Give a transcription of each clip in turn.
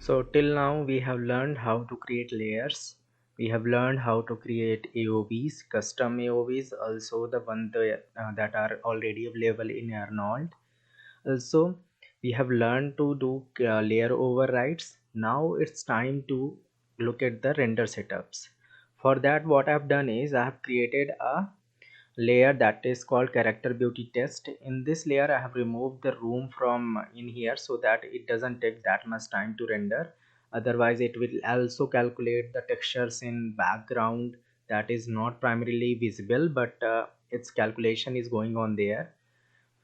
So till now we have learned how to create layers. We have learned how to create AOVs, custom AOVs, also the one that are already available in Arnold. Also, we have learned to do layer overrides. Now it's time to look at the render setups. For that, what I've done is I have created a layer that is called character beauty test. In this layer I have removed the room from in here so that it doesn't take that much time to render. Otherwise it will also calculate the textures in background that is not primarily visible, but its calculation is going on there.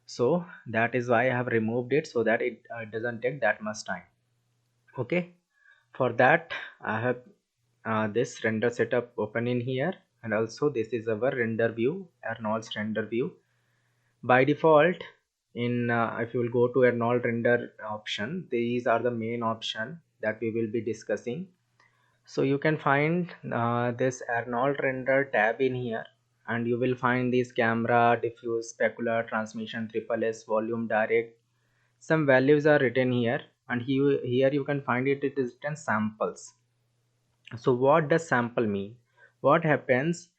So that is why I have removed it so that it doesn't take that much time. Okay, for that I have this render setup open in here, and also this is our render view, Arnold's render view. By default, in if you will go to Arnold render option, these are the main option that we will be discussing. So you can find this Arnold render tab in here, and you will find these camera, diffuse, specular, transmission, triple S, volume, direct. Some values are written here, and here you can find it is written samples. So what does sample mean? What happens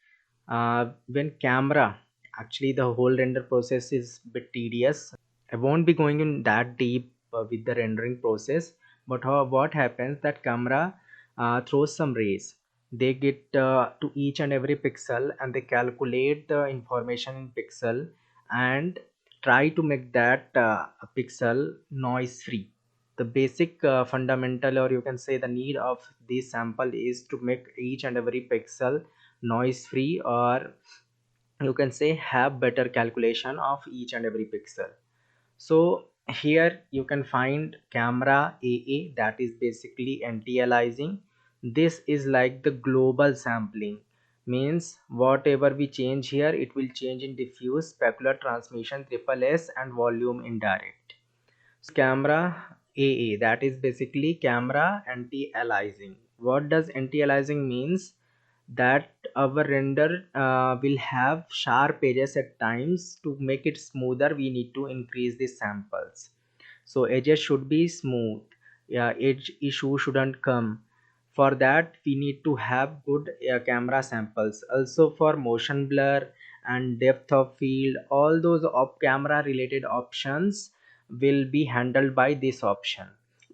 when camera, actually the whole render process is a bit tedious. I won't be going in that deep with the rendering process, but what happens that camera throws some rays. They get to each and every pixel, and they calculate the information in pixel and try to make that pixel noise free. The basic fundamental, or you can say the need of this sample, is to make each and every pixel noise free, or you can say have better calculation of each and every pixel. So here you can find camera AA, that is basically anti-aliasing. This is like the global sampling, means whatever we change here it will change in diffuse, specular, transmission, triple S, and volume indirect. Camera AA, that is basically camera anti-aliasing. What does anti-aliasing means? That our render will have sharp edges at times. To make it smoother we need to increase the samples. So edges should be smooth, yeah, edge issue shouldn't come. For that we need to have good camera samples. Also for motion blur and depth of field, all those op camera related options will be handled by this option.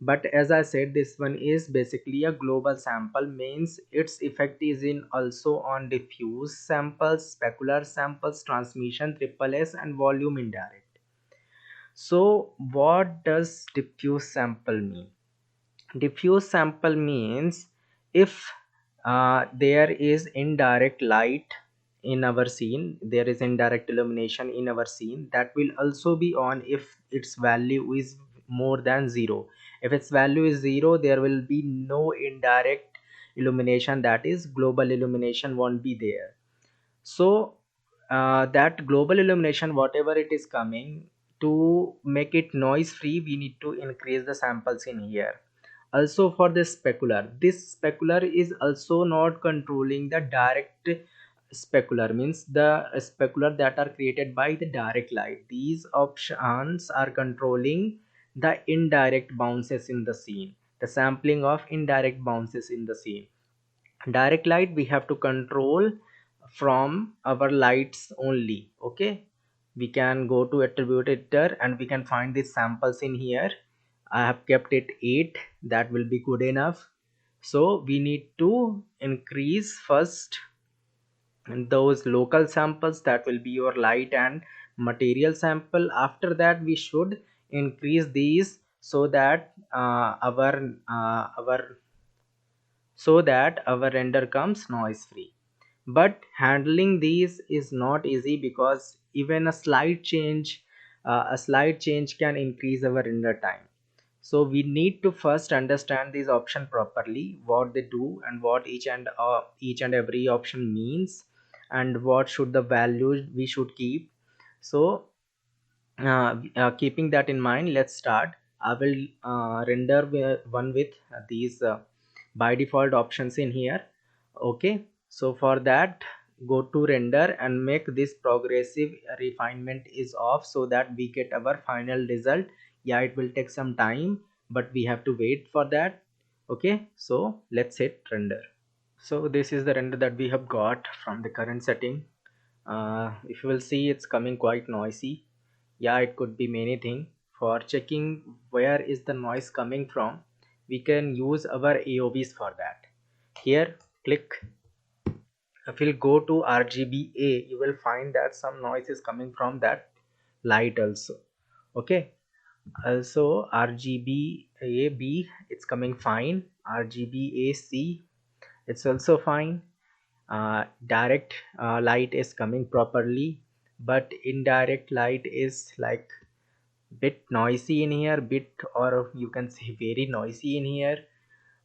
But as I said, this one is basically a global sample, means its effect is in also on diffuse samples, specular samples, transmission, triple S, and volume indirect. So what does diffuse sample mean? Diffuse sample means if there is indirect light in our scene, there is indirect illumination in our scene, that will also be on if its value is more than 0. If its value is 0, there will be no indirect illumination, that is global illumination won't be there. So that global illumination, whatever it is coming, to make it noise free we need to increase the samples in here. Also for the specular, this specular is also not controlling the direct specular, means the specular that are created by the direct light. These options are controlling the indirect bounces in the scene, the sampling of indirect bounces in the scene. Direct light we have to control from our lights only. Okay, we can go to attribute editor and we can find these samples in here. I have kept it 8, that will be good enough. So we need to increase first those local samples, that will be your light and material sample. After that we should increase these so that our render comes noise free. But handling these is not easy, because even a slight change can increase our render time. So we need to first understand these option properly, what they do and what each and every option means, and what should the values we should keep. So keeping that in mind, let's start. I will render one with these by default options in here. Okay, so for that, go to render and make this progressive refinement is off so that we get our final result. Yeah, it will take some time, but we have to wait for that. Okay, so let's hit render. So this is the render that we have got from the current setting. If you will see, it's coming quite noisy. Yeah, it could be many things. For checking where is the noise coming from, we can use our AOVs for that. Here, click. If you go to RGBA, you will find that some noise is coming from that light also. Okay, also RGBAB, it's coming fine. RGBAC, it's also fine. Direct light is coming properly, but indirect light is like bit noisy in here, bit, or you can say very noisy in here.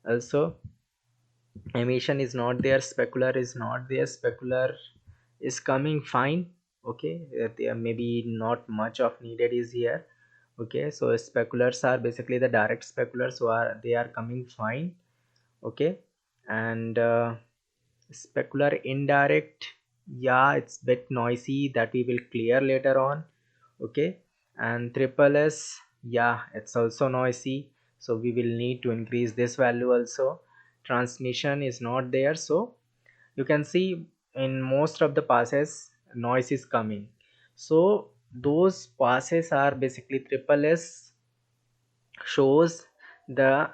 Also, emission is not there, specular is not there, specular is coming fine. Okay, there may be not much of needed is here. Okay, so speculars are basically the direct speculars, so they are coming fine. Okay, and specular indirect, yeah, it's bit noisy, that we will clear later on. Okay, and triple S, yeah, it's also noisy, so we will need to increase this value also. Transmission is not there, so you can see in most of the passes noise is coming. So those passes are basically triple S shows the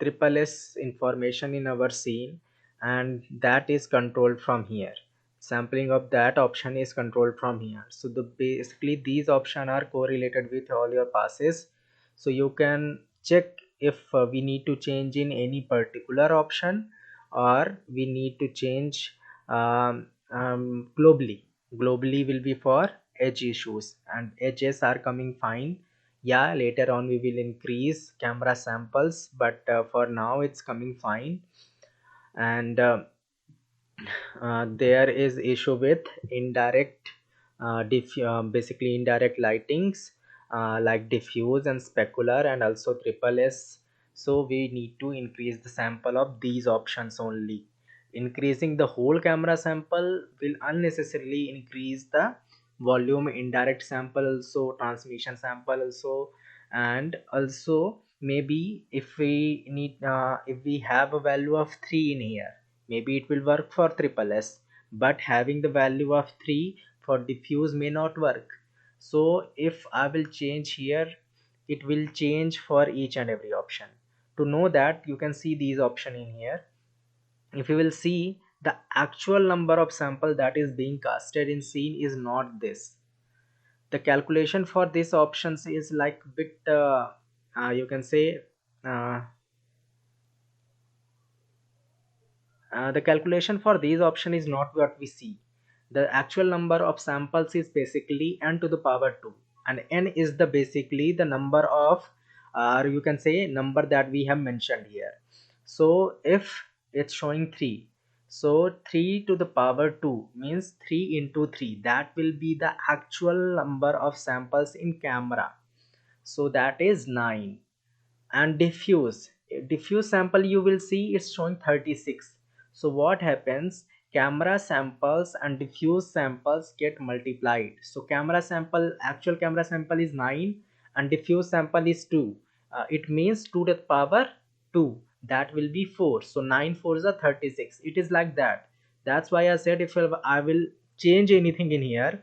triple S information in our scene, and that is controlled from here. Sampling of that option is controlled from here. So the basically these options are correlated with all your passes, so you can check if we need to change in any particular option, or we need to change globally will be for edge issues, and edges are coming fine. Yeah, later on we will increase camera samples, but for now it's coming fine. And there is issue with indirect basically indirect lightings, like diffuse and specular and also triple S. So we need to increase the sample of these options only. Increasing the whole camera sample will unnecessarily increase the volume, indirect sample also, transmission sample also. And also maybe if we need if we have a value of 3 in here, maybe it will work for triple S, but having the value of 3 for diffuse may not work. So if I will change here, it will change for each and every option. To know that, you can see these option in here. If you will see, the actual number of sample that is being casted in scene is not this. The calculation for these options is like bit you can say uh, the calculation for these option is not what we see. The actual number of samples is basically n to the power 2, and n is the basically the number of or you can say number that we have mentioned here. So if it's showing 3, so 3 to the power 2 means 3 into 3, that will be the actual number of samples in camera, so that is 9. And diffuse sample, you will see it's showing 36. So what happens, camera samples and diffuse samples get multiplied. So camera sample, actual camera sample is 9 and diffuse sample is 2. It means 2 to the power 2, that will be 4. So 9 4s are 36. It is like that. That's why I said if I will change anything in here,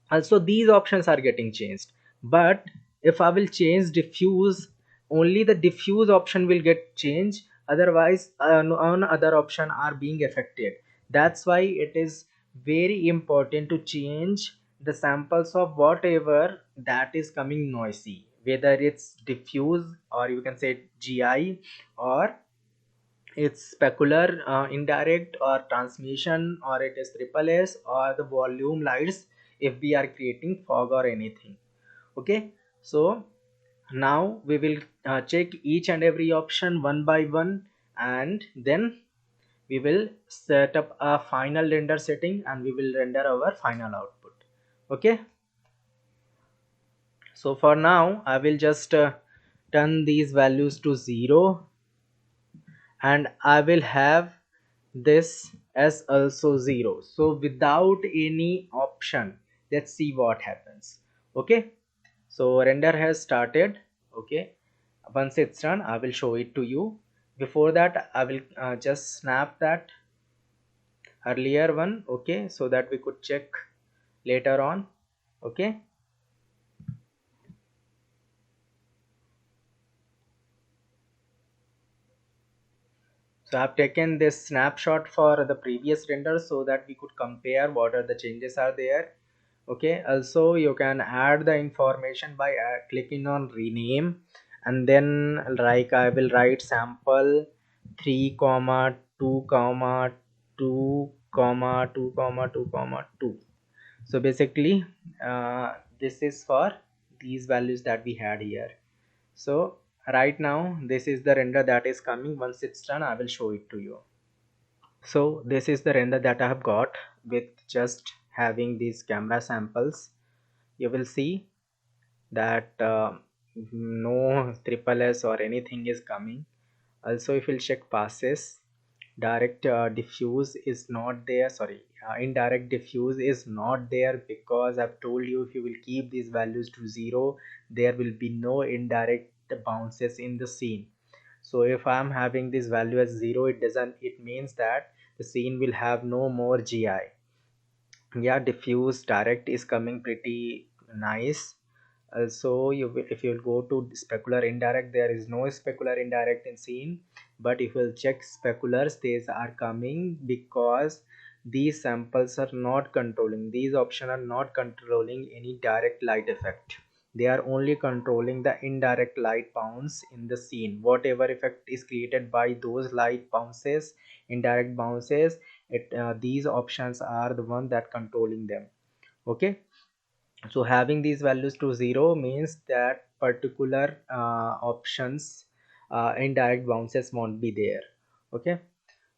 also these options are getting changed. But if I will change diffuse, only the diffuse option will get changed, otherwise on other option are being affected. That's why it is very important to change the samples of whatever that is coming noisy, whether it's diffuse or you can say GI, or it's specular indirect, or transmission, or it is triple S, or the volume lights if we are creating fog or anything. Okay, so now we will check each and every option one by one, and then we will set up a final render setting and we will render our final output. Okay, so for now I will just turn these values to 0, and I will have this as also 0. So without any option, let's see what happens. Okay, so render has started. Okay, once it's done, I will show it to you. Before that I will just snap that earlier one, okay, so that we could check later on. Okay, so I've taken this snapshot for the previous render so that we could compare what are the changes are there. Okay, also you can add the information by clicking on rename, and then like I will write sample 3 comma 2 comma 2 comma 2 comma 2 comma 2. So basically this is for these values that we had here. So right now this is the render that is coming. Once it's done I will show it to you. So this is the render that I have got with just having these camera samples. You will see that no triple S or anything is coming. Also if you'll check passes, direct diffuse is not there, sorry, indirect diffuse is not there, because I've told you if you will keep these values to 0 there will be no indirect bounces in the scene. So if I'm having this value as 0, it means that the scene will have no more GI. Yeah, diffuse direct is coming pretty nice. Also if you'll go to specular indirect, there is no specular indirect in scene, but if you'll check speculars, these are coming because these samples are not controlling, these options are not controlling any direct light effect. They are only controlling the indirect light bounce in the scene. Whatever effect is created by those light bounces, indirect bounces, these options are the one that controlling them. Okay, so having these values to 0 means that particular options indirect bounces won't be there. Okay,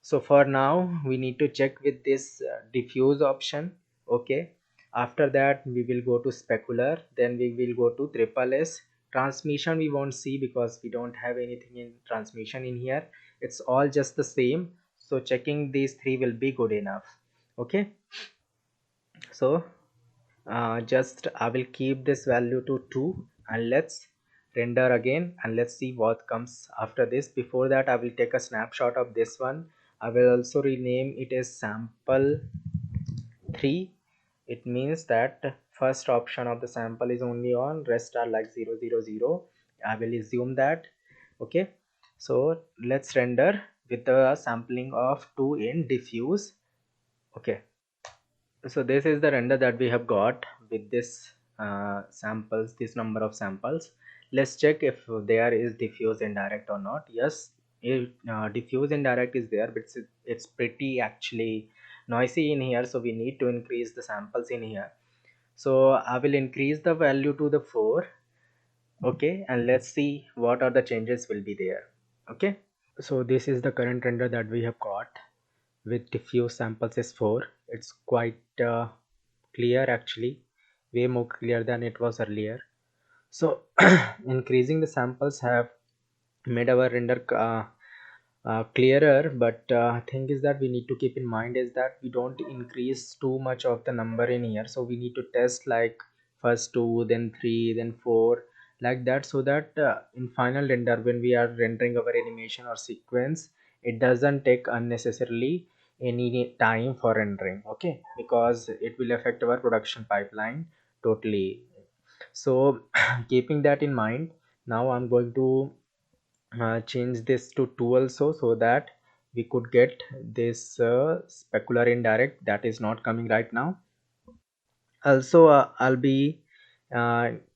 so for now we need to check with this diffuse option. Okay, after that we will go to specular, then we will go to triple S. Transmission we won't see because we don't have anything in transmission in here, it's all just the same. So checking these three will be good enough. Okay, so just I will keep this value to 2 and let's render again and let's see what comes after this. Before that I will take a snapshot of this one. I will also rename it as sample 3. It means that first option of the sample is only on, rest are like 0 0 0. I will assume that. Okay, so let's render with the sampling of 2 in diffuse. Okay, so this is the render that we have got with this samples, this number of samples. Let's check if there is diffuse indirect or not. Yes, if diffuse indirect is there, but it's pretty actually noisy in here, so we need to increase the samples in here. So I will increase the value to the 4. Okay, and let's see what are the changes will be there. Okay, so this is the current render that we have got with diffuse samples is 4. It's quite clear actually, way more clear than it was earlier. So increasing the samples have made our render clearer, but thing is that we need to keep in mind is that we don't increase too much of the number in here. So we need to test like first 2, then 3, then 4, like that, so that in final render when we are rendering our animation or sequence, it doesn't take unnecessarily any time for rendering. Okay, because it will affect our production pipeline totally. So keeping that in mind, now I'm going to change this to 2 also, so that we could get this specular indirect that is not coming right now. Also I'll be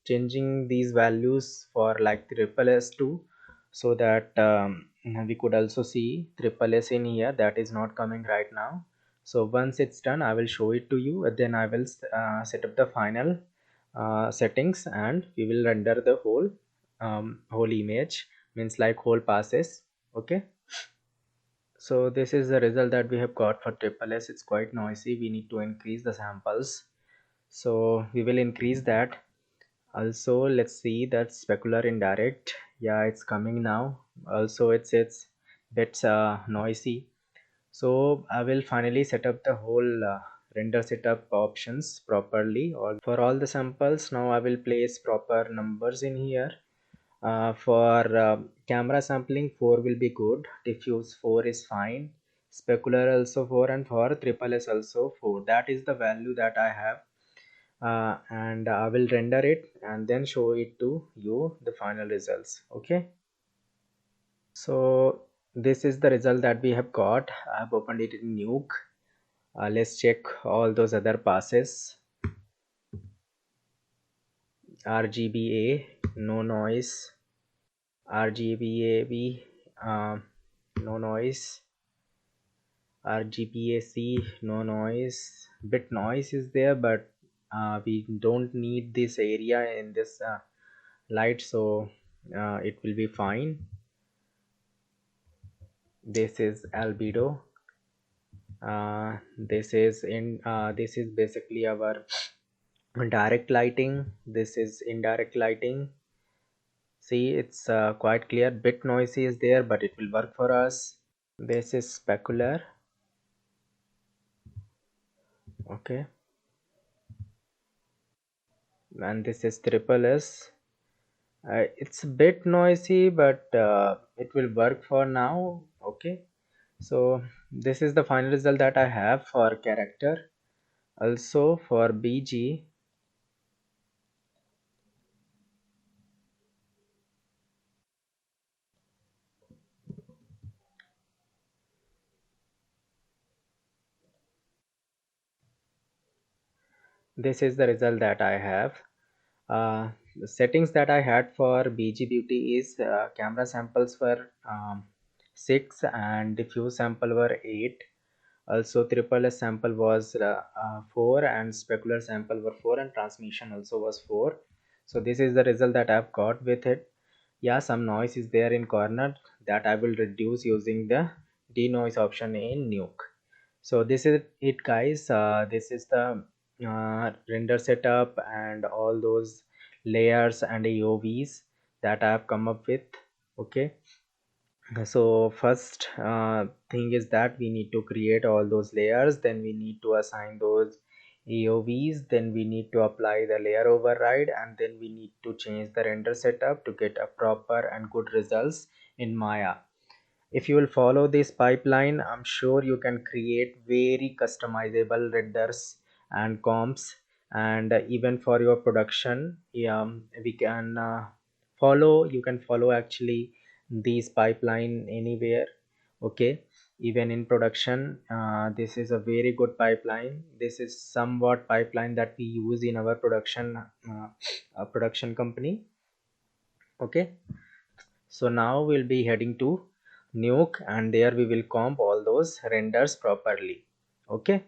changing these values for like triple S2, so that we could also see triple S in here that is not coming right now. So once it's done I will show it to you, and then I will set up the final settings and we will render the whole image, means like whole passes. Okay, so this is the result that we have got for triple S. It's quite noisy, we need to increase the samples, so we will increase that. Also let's see that specular indirect, yeah, it's coming now. Also it's bit noisy, so I will finally set up the whole render setup options properly. All for all the samples, now I will place proper numbers in here. For camera sampling, 4 will be good. Diffuse 4 is fine. Specular also 4, and for triple S also 4. That is the value that I have, and I will render it and then show it to you the final results. Okay. So this is the result that we have got. I have opened it in Nuke. Let's check all those other passes. RGBA, no noise. RGBAB, no noise. RGBAC, no noise. Bit noise is there, but we don't need this area in this light, so it will be fine. This is albedo. This is basically our direct lighting. This is indirect lighting. See, it's quite clear. Bit noisy is there, but it will work for us. This is specular. Okay, and this is triple S. It's a bit noisy, but it will work for now. Okay, so this is the final result that I have for character. Also for BG, this is the result that I have. The settings that I had for BG Beauty is camera samples were 6 and diffuse sample were 8. Also triple S sample was 4 and specular sample were 4 and transmission also was 4. So this is the result that I've got with it. Yeah, some noise is there in corner that I will reduce using the denoise option in Nuke. So this is it, guys. This is the render setup and all those layers and AOVs that I have come up with. Okay, so first thing is that we need to create all those layers, then we need to assign those AOVs, then we need to apply the layer override, and then we need to change the render setup to get a proper and good results in Maya. If you will follow this pipeline, I'm sure you can create very customizable renders and comps, and even for your production, we can follow you can follow actually these pipeline anywhere. Okay, even in production, this is a very good pipeline. This is somewhat pipeline that we use in our production company. Okay, so now we'll be heading to Nuke, and there we will comp all those renders properly. Okay.